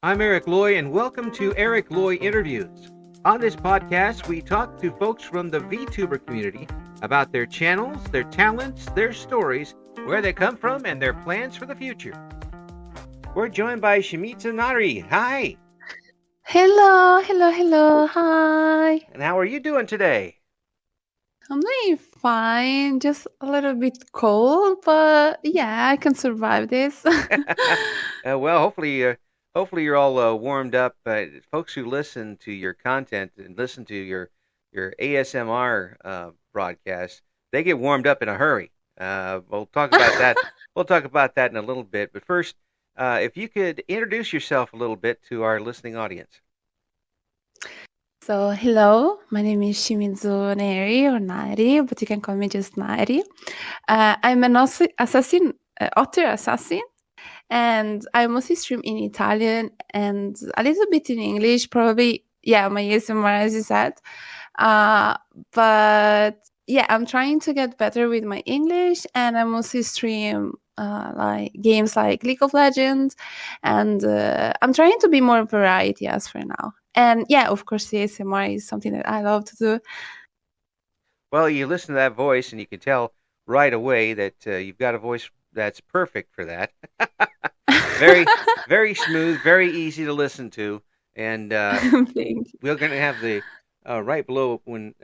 I'm Eric Loy, and welcome to Eric Loy Interviews. On this podcast, we talk to folks from the VTuber community about their channels, their talents, their stories, where they come from, and their plans for the future. We're joined by Shimizu Naery. Hi. Hello, hi. And how are you doing today? I'm doing fine, just a little bit cold, but yeah, I can survive this. Well, hopefully you're all warmed up. Folks who listen to your content and listen to your ASMR broadcast, they get warmed up in a hurry. We'll talk about that. We'll talk about that in a little bit. But first, if you could introduce yourself a little bit to our listening audience. So, hello, my name is Shimizu Naery or Naery, but you can call me just Naery. I'm an author assassin, and I mostly stream in Italian and a little bit in English, probably, yeah, my ASMR, as you said. But yeah, I'm trying to get better with my English, and I mostly stream like games like League of Legends, and I'm trying to be more variety as for now. And yeah, of course, the ASMR is something that I love to do. Well, you listen to that voice, and you can tell right away that you've got a voice that's perfect for that. Very smooth, very easy to listen to, and we're going to have the right below when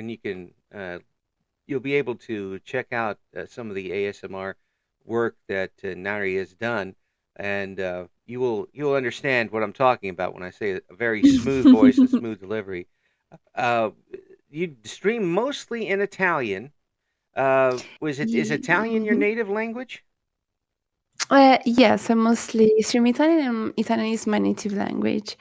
you can you'll be able to check out some of the ASMR work that Naery has done, and you'll understand what I'm talking about when I say a very smooth voice and smooth delivery. You stream mostly in Italian. Is Italian your native language? Yes, I mostly stream Italian, and Italian is my native language.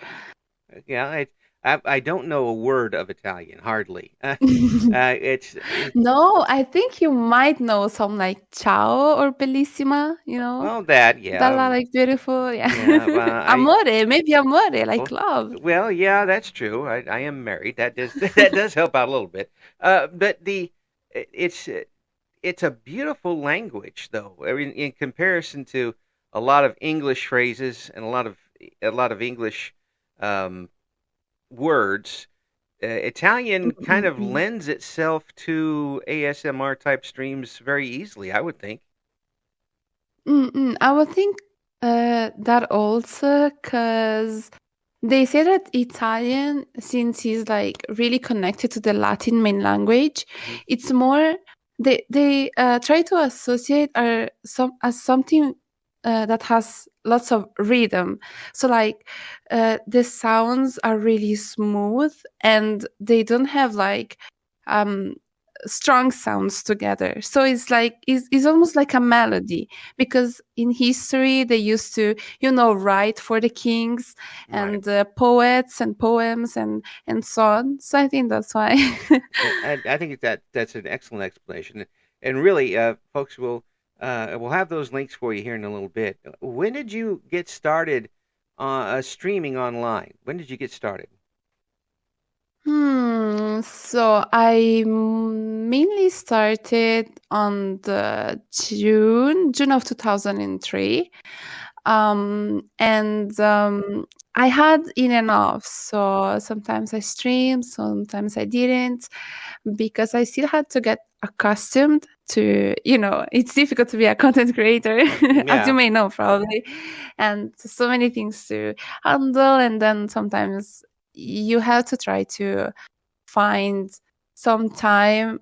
Yeah, I don't know a word of Italian, hardly. It's No, I think you might know some like ciao or bellissima, well that that are like beautiful. Yeah. Amore, maybe amore, like love. Well, yeah, that's true. I am married. That does help out a little bit. But it's a beautiful language, though. I mean, in comparison to a lot of English phrases and a lot of English words, Italian kind of lends itself to ASMR type streams very easily, I would think. I would think that also because they say that Italian, since it's like really connected to the Latin main language, it's more they try to associate as something that has lots of rhythm. So like the sounds are really smooth and they don't have like strong sounds together. So it's like it's almost like a melody, because in history they used to write for the kings and poets and poems and so on. So I think that's why. I think that's an excellent explanation, and really folks will we'll have those links for you here in a little bit. When did you get started streaming online? When did you get started? So I mainly started on the June of 2003. And I had in and off. So sometimes I streamed, sometimes I didn't, because I still had to get accustomed to, it's difficult to be a content creator, as you may know, probably. And so many things to handle. And then sometimes you have to try to find some time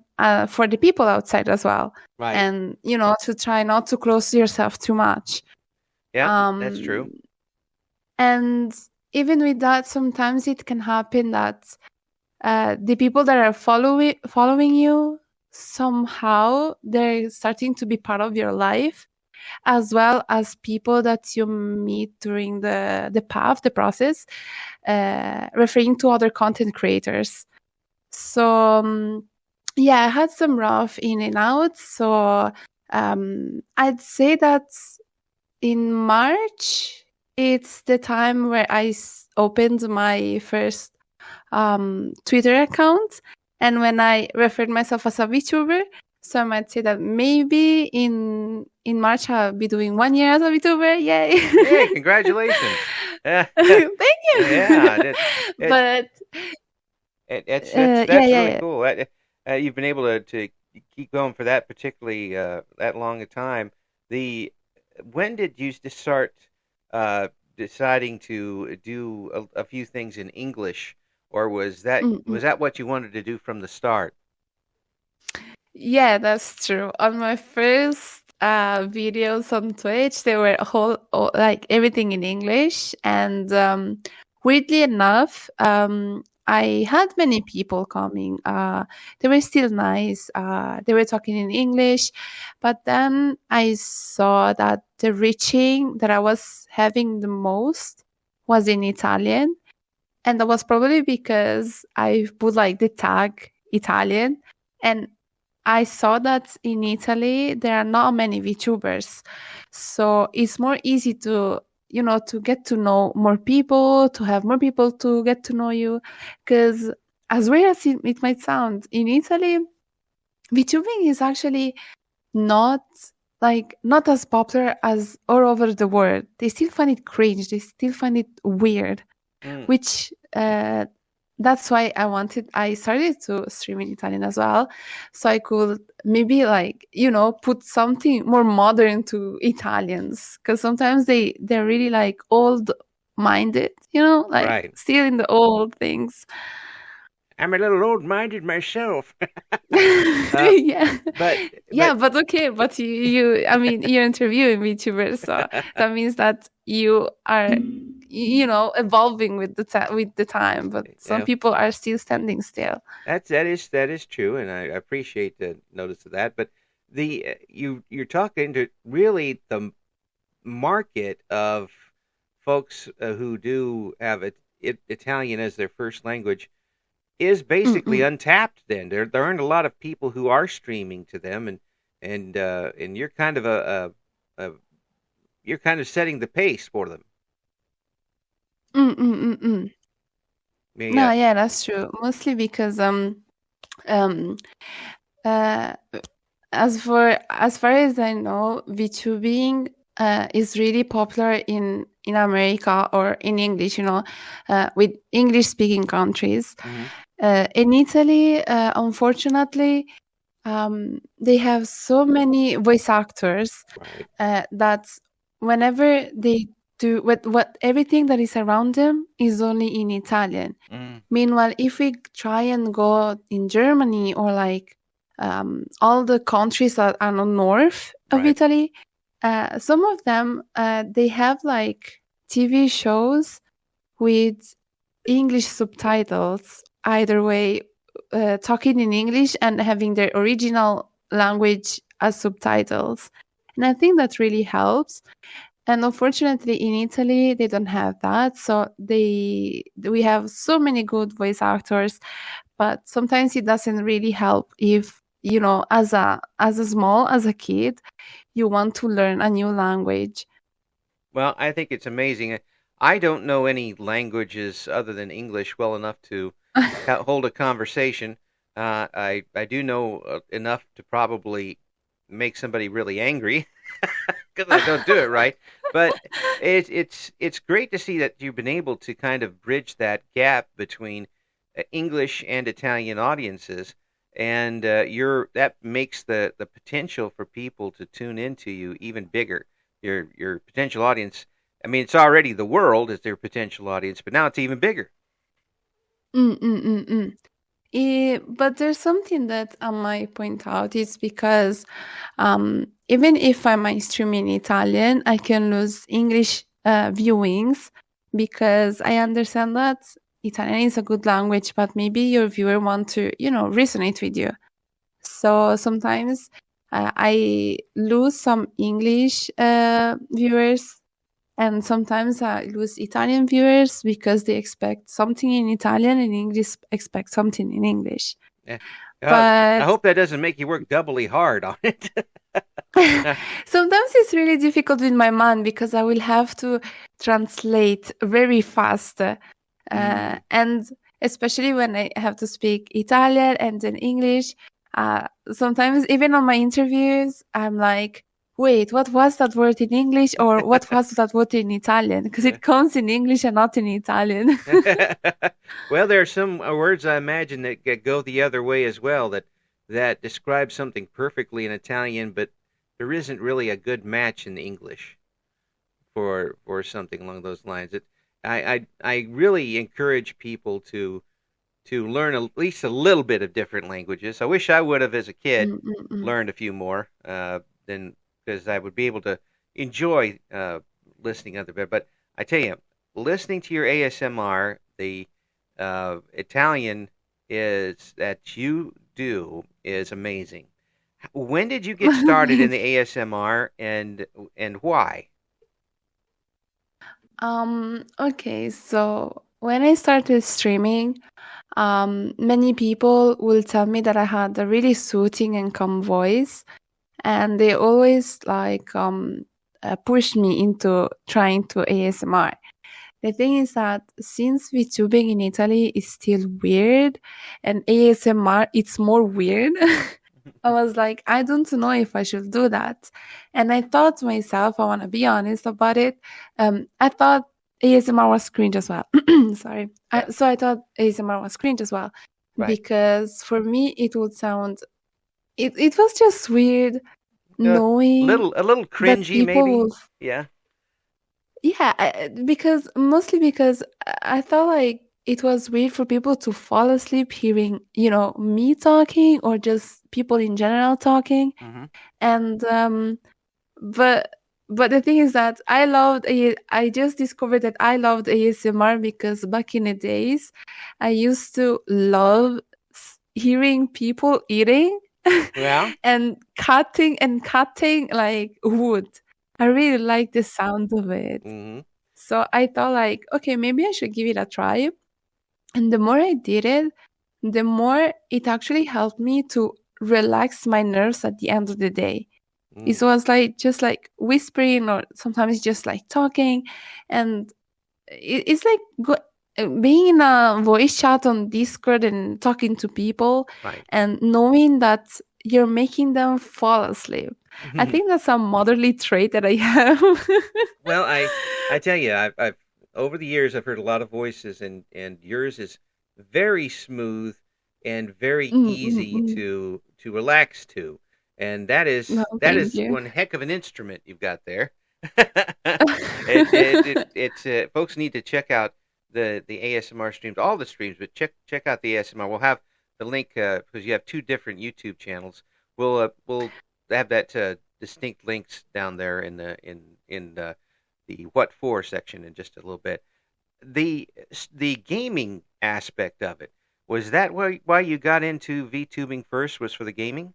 for the people outside as well. Right. And, to try not to close yourself too much. Yeah, that's true. And even with that, sometimes it can happen that the people that are following you, somehow they're starting to be part of your life, as well as people that you meet during the process, referring to other content creators. So yeah, I had some rough in and out. So I'd say that in March, it's the time where I opened my first Twitter account, and when I referred myself as a VTuber. So I might say that maybe in in March I'll be doing 1 year as a VTuber. Yay! Hey, congratulations! Thank you. Yeah, But that's yeah, really yeah, cool. You've been able to keep going for that particularly that long a time. The When did you just start uh, deciding to do a few things in English, or yeah. was that what you wanted to do from the start? Yeah, that's true. On my first videos on Twitch, they were like everything in English, and weirdly enough, I had many people coming. They were still nice. They were talking in English, but then I saw that the reaching that I was having the most was in Italian, and that was probably because I put like the tag Italian, and I saw that in Italy there are not many VTubers, so it's more easy to to get to know more people, to have more people to get to know you, because as weird as it might sound, in Italy, VTubing is actually not not as popular as all over the world. They still find it cringe. They still find it weird, Mm, which that's why I started to stream in Italian as well, so I could maybe put something more modern to Italians, because sometimes they're really like old minded, like right. still in the old things. I'm a little old-minded myself. uh, Yeah. but Yeah, but okay, but I mean, you're interviewing VTubers, so that means that you are, evolving with with the time. But some uh, people are still standing still. that is true, and I appreciate the notice of that. But you're talking to really the market of folks who do have Italian as their first language is basically Mm-mm. untapped. Then there aren't a lot of people who are streaming to them, and you're kind of a you're kind of setting the pace for them. Mm-mm-mm-mm. No, Yeah. yeah, that's true. Mostly because um uh as far as I know, VTubing is really popular in America or in English, with English speaking countries. Hmm. In Italy, unfortunately, they have so many voice actors Right. that whenever they do what everything that is around them is only in Italian. Mm, Meanwhile, if we try and go in Germany or like all the countries that are on north of right. Italy, some of them they have like TV shows with English subtitles, either way, talking in English and having their original language as subtitles. And I think that really helps. And unfortunately, in Italy, they don't have that. So we have so many good voice actors, but sometimes it doesn't really help if as a kid, you want to learn a new language. Well, I think it's amazing. I don't know any languages other than English well enough to hold a conversation. I do know enough to probably make somebody really angry because I don't do it right. But it's great to see that you've been able to kind of bridge that gap between English and Italian audiences, and that makes the potential for people to tune into you even bigger. Your potential audience. I mean, it's already the world is their potential audience, but now it's even bigger. Mm, mm, mm, mm. But there's something that I might point out. It's because even if I might stream in Italian, I can lose English viewings, because I understand that Italian is a good language, but maybe your viewer want to, resonate with you. So sometimes I lose some English viewers, and sometimes I lose Italian viewers because they expect something in Italian and English expect something in English. Yeah. I But hope that doesn't make you work doubly hard on it. sometimes it's really difficult with my mom because I will have to translate very fast. Mm. And especially when I have to speak Italian and then English, sometimes even on my interviews, I'm like, wait, what was that word in English, or what was that word in Italian? Because Yeah. it comes in English and not in Italian. Well, there are some words I imagine that go the other way as well. That describe something perfectly in Italian, but there isn't really a good match in English for something along those lines. I really encourage people to learn at least a little bit of different languages. I wish I would have, as a kid, Mm, mm, mm. learned a few more, than because I would be able to enjoy listening other bit. But I tell you, listening to your ASMR, the Italian is that you do is amazing. When did you get started in the Thanks. ASMR, and why? Okay, so when I started streaming, many people will tell me that I had a really soothing and calm voice, and they always like push me into trying to ASMR. The thing is that since VTubing in Italy is still weird and ASMR it's more weird, I was like, I don't know if I should do that. And I thought to myself, I want to be honest about it. I thought ASMR was cringe as well. Sorry. Yeah, So I thought ASMR was cringe as well right. because for me it would sound, it was just weird Uh, knowing a little that cringy, people maybe. will, Yeah. yeah, because mostly because I felt like it was weird for people to fall asleep hearing, me talking or just people in general talking. Hmm. And but but the thing is that I just discovered that I loved ASMR because back in the days I used to love hearing people eating Yeah. and cutting like wood. I really like the sound of it. Hmm. So I thought like, okay, maybe I should give it a try. And the more I did it, the more it actually helped me to relax my nerves at the end of the day. Mm. It was like just like whispering or sometimes just like talking. And it's like being in a voice chat on Discord and talking to people Right. and knowing that you're making them fall asleep. I think that's a motherly trait that I have. Well, I tell you, I've over the years I've heard a lot of voices, and yours is very smooth and very Mm, mm, easy mm. to relax to, and No, that thank is you. one heck of an instrument you've got there. It's folks need to check out the ASMR streams, all the streams, but check out the ASMR. We'll have the link because you have two different YouTube channels. We'll have that distinct links down there in the what for section in just a little bit. The the gaming aspect of it, was that why you got into VTubing first, was for the gaming?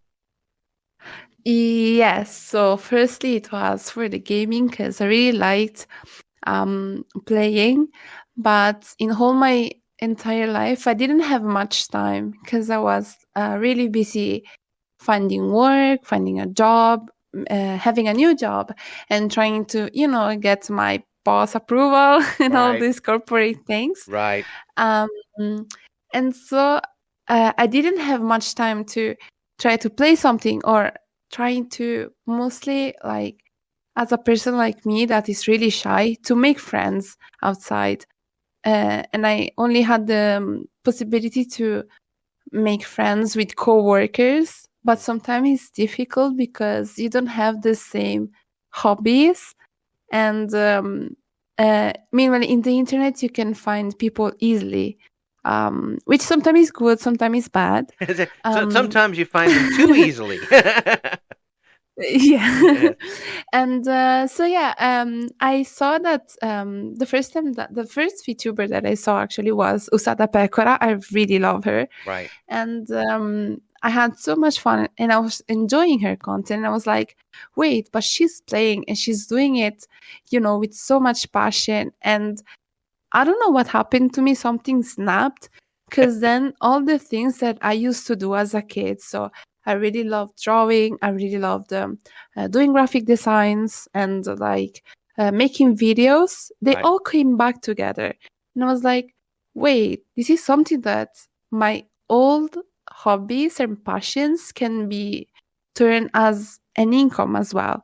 Yes. So firstly, it was for the gaming because I really liked playing, but in all my entire life, I didn't have much time because I was really busy finding work, finding a job, having a new job, and trying to, get my boss approval and all Right, these corporate things. right. Um, and so I didn't have much time to try to play something or trying to mostly like as a person like me that is really shy to make friends outside. And I only had the possibility to make friends with coworkers, but sometimes it's difficult because you don't have the same hobbies. And meanwhile, in the internet, you can find people easily, which sometimes is good, sometimes is bad. So Um, sometimes you find them too easily. yeah. And so yeah, I saw that the first VTuber that I saw actually was Usada Pecora. I really love her. Right. And I had so much fun and I was enjoying her content. And I was like, wait, but she's playing and she's doing it, with so much passion. And I don't know what happened to me. Something snapped because then all the things that I used to do as a kid. So I really loved drawing. I really loved doing graphic designs and like making videos. They Right. all came back together. And I was like, wait, this is something that my old hobbies and passions can be turned as an income as well.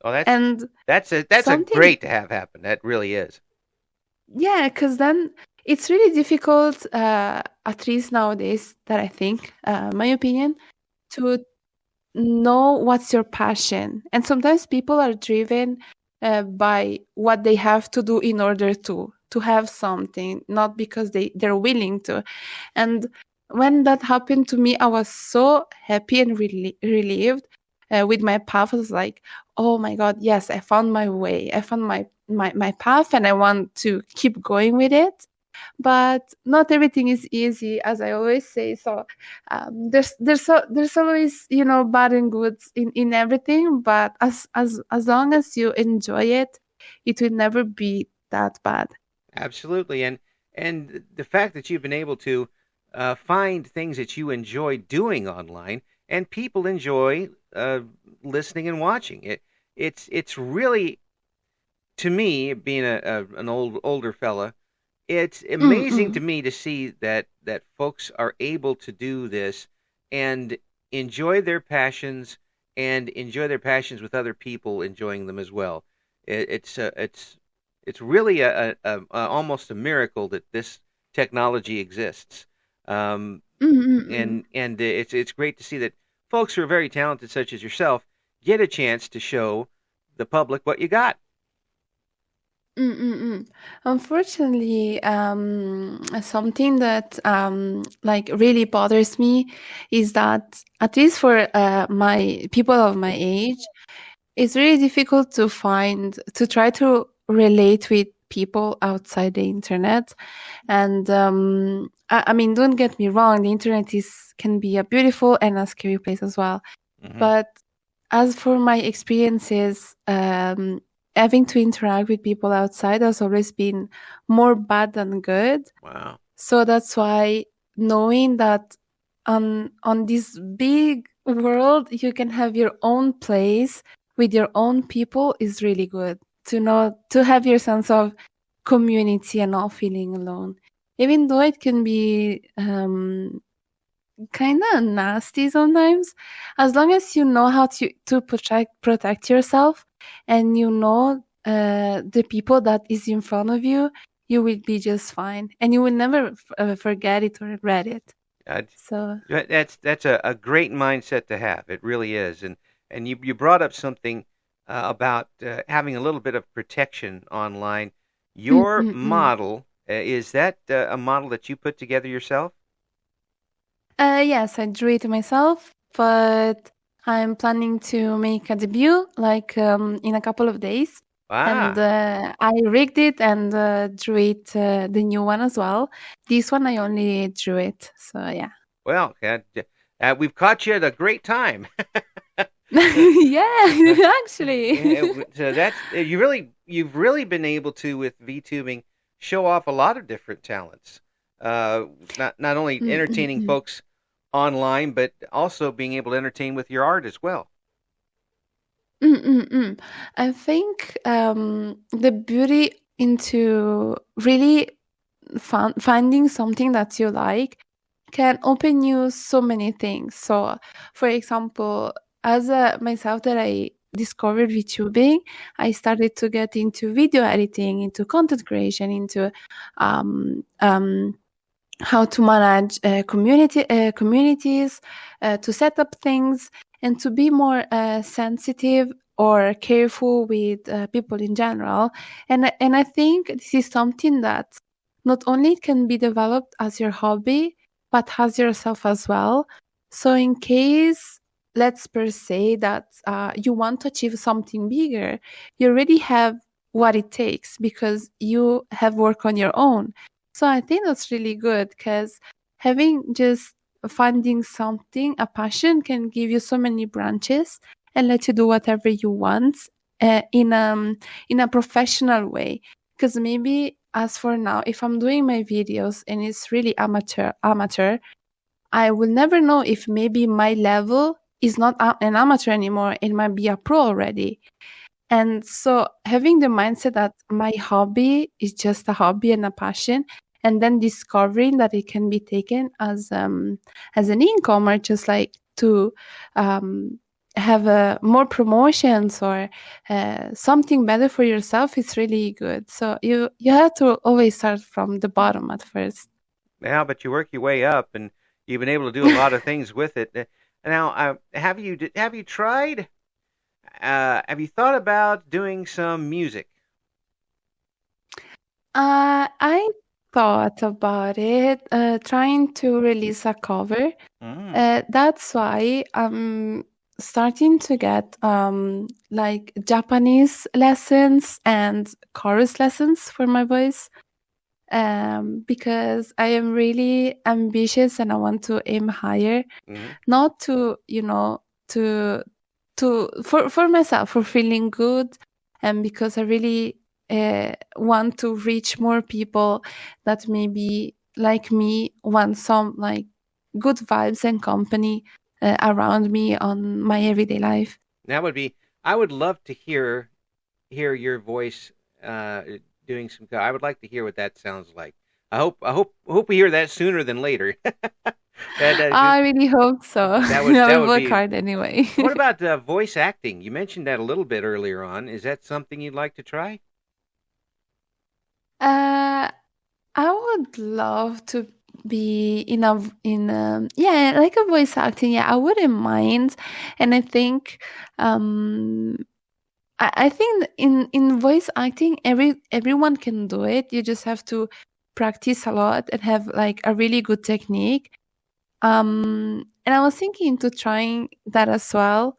Oh, And that's a something, great to have happen. That really is. yeah, because then it's really difficult, at least nowadays, that I think, my opinion, to know what's your passion. And sometimes people are driven by what they have to do in order to have something, not because they're willing to. And when that happened to me, I was so happy and relieved with my path. I was like, oh my God, yes, I found my way. I found my path, and I want to keep going with it. But not everything is easy, as I always say. So there's always, bad and good in everything. But as long as you enjoy it, it will never be that bad. Absolutely, and the fact that you've been able to find things that you enjoy doing online, and people enjoy listening and watching it. It's really, to me, being an older fella, it's amazing to Mm-mm. me to see that folks are able to do this and enjoy their passions and enjoy their passions with other people enjoying them as well. It's really almost a miracle that this technology exists. Um, Mm-mm. and it's great to see that folks who are very talented, such as yourself, get a chance to show the public what you got. Mm-mm. Unfortunately, something that like really bothers me is that, at least for my people of my age, it's really difficult to try to relate with people outside the internet. And I mean, don't get me wrong, the internet is can be a beautiful and a scary place as well. Hmm. But as for my experiences, having to interact with people outside has always been more bad than good. Wow. So that's why, knowing that on this big world you can have your own place with your own people is really good. To have your sense of community and not feeling alone, even though it can be kind of nasty sometimes. As long as you know how to protect yourself, and you know the people that is in front of you, you will be just fine, and you will never forget it or regret it. Uh, So that's a great mindset to have. It really is. And you brought up something about having a little bit of protection online. mm, Your mm, mm. model, is that a model that you put together yourself? Yes, I drew it myself, but I'm planning to make a debut like in a couple of days. And Ah, I rigged it and drew it, the new one as well. This one I only drew it. So yeah. well, we've caught you at a great time. Yeah, actually. So that's you've really been able to, with VTubing, show off a lot of different talents. Not only Mm, mm, entertaining mm. folks online, but also being able to entertain with your art as well. Mm, mm, mm. I think the beauty into really finding something that you like can open you so many things. So, for example, as myself that I discovered VTubing, I started to get into video editing, into content creation, into um, um, how to manage communities, to set up things, and to be more sensitive or careful with people in general. And I think this is something that not only can be developed as your hobby, but as yourself as well. So in case, let's per se that you want to achieve something bigger, you already have what it takes because you have work on your own. So I think that's really good because having just finding something, a passion, can give you so many branches and let you do whatever you want uh, in um in a professional way. Because maybe, as for now, if I'm doing my videos and it's really amateur, I will never know if maybe my level is not an amateur anymore. It might be a pro already. And so having the mindset that my hobby is just a hobby and a passion, and then discovering that it can be taken as an income, or just like to um, have more promotions or something better for yourself, it's really good. So you have to always start from the bottom at first. Yeah, but you work your way up, and you've been able to do a lot of things with it. Now, have you tried? Have you thought about doing some music? I thought about it, trying to release a cover. Mm. That's why I'm starting to get like Japanese lessons and chorus lessons for my voice. Because I am really ambitious and I want to aim higher, Mm-hmm. not to, to for myself, for feeling good, and because I really want to reach more people that maybe like me want some like good vibes and company around me on my everyday life. That would be. I would love to hear your voice doing some. I would like to hear what that sounds like. I hope we hear that sooner than later. I really hope so. I That will would work be. hard anyway. What about voice acting? You mentioned that a little bit earlier on. Is that something you'd like to try? uh, I would love to be yeah, like a voice acting. Yeah, I wouldn't mind. And I think um I think in voice acting everyone can do it. You just have to practice a lot and have like a really good technique. And I was thinking to trying that as well.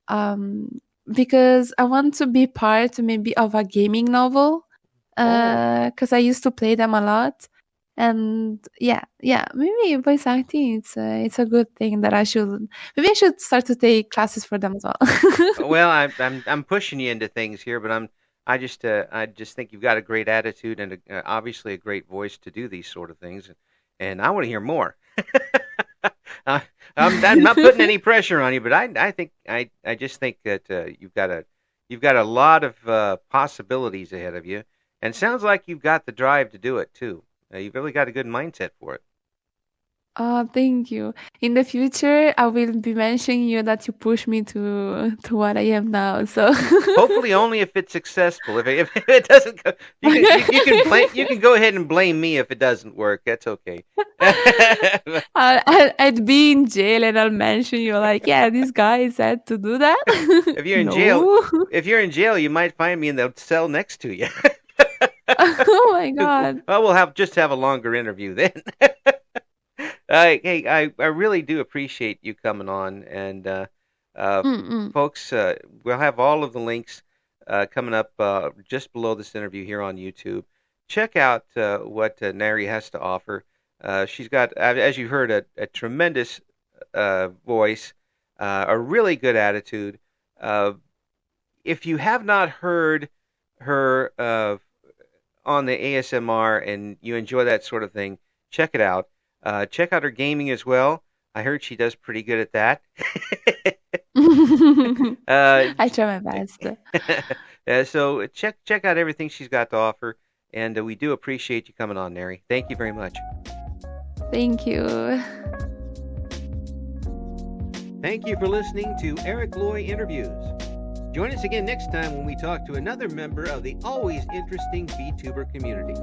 Um because I want to be part maybe of a gaming novel, Oh, because I used to play them a lot. And yeah, maybe voice acting, it's a good thing that maybe I should start to take classes for them as well. well, I'm pushing you into things here, but I just think you've got a great attitude and obviously a great voice to do these sort of things, and I want to hear more. uh, I'm not putting any pressure on you, but I think I just think that you've got a lot of possibilities ahead of you, and sounds like you've got the drive to do it too. You've really got a good mindset for it. Oh, thank you. In the future, I will be mentioning you that you push me to what I am now. So Hopefully, only if it's successful. If it doesn't go, you can go ahead and blame me if it doesn't work. That's okay. I'd be in jail and I'll mention you like, yeah, this guy said to do that. If you're in jail, No. if you're in jail, you might find me in the cell next to you. Oh my God. Well, we'll have a longer interview then. Hey, I really do appreciate you coming on, and uh, Mm-mm. folks, we'll have all of the links coming up just below this interview here on YouTube. Check out what Naery has to offer. She's got, as you heard, a tremendous voice, a really good attitude. Uh, if you have not heard her on the ASMR and you enjoy that sort of thing, check it out. Check out her gaming as well. I heard she does pretty good at that. I try my best. So check out everything she's got to offer, and we do appreciate you coming on, Naery. Thank you very much. Thank you. Thank you for listening to Eric Loy Interviews. Join us again next time when we talk to another member of the always interesting VTuber community.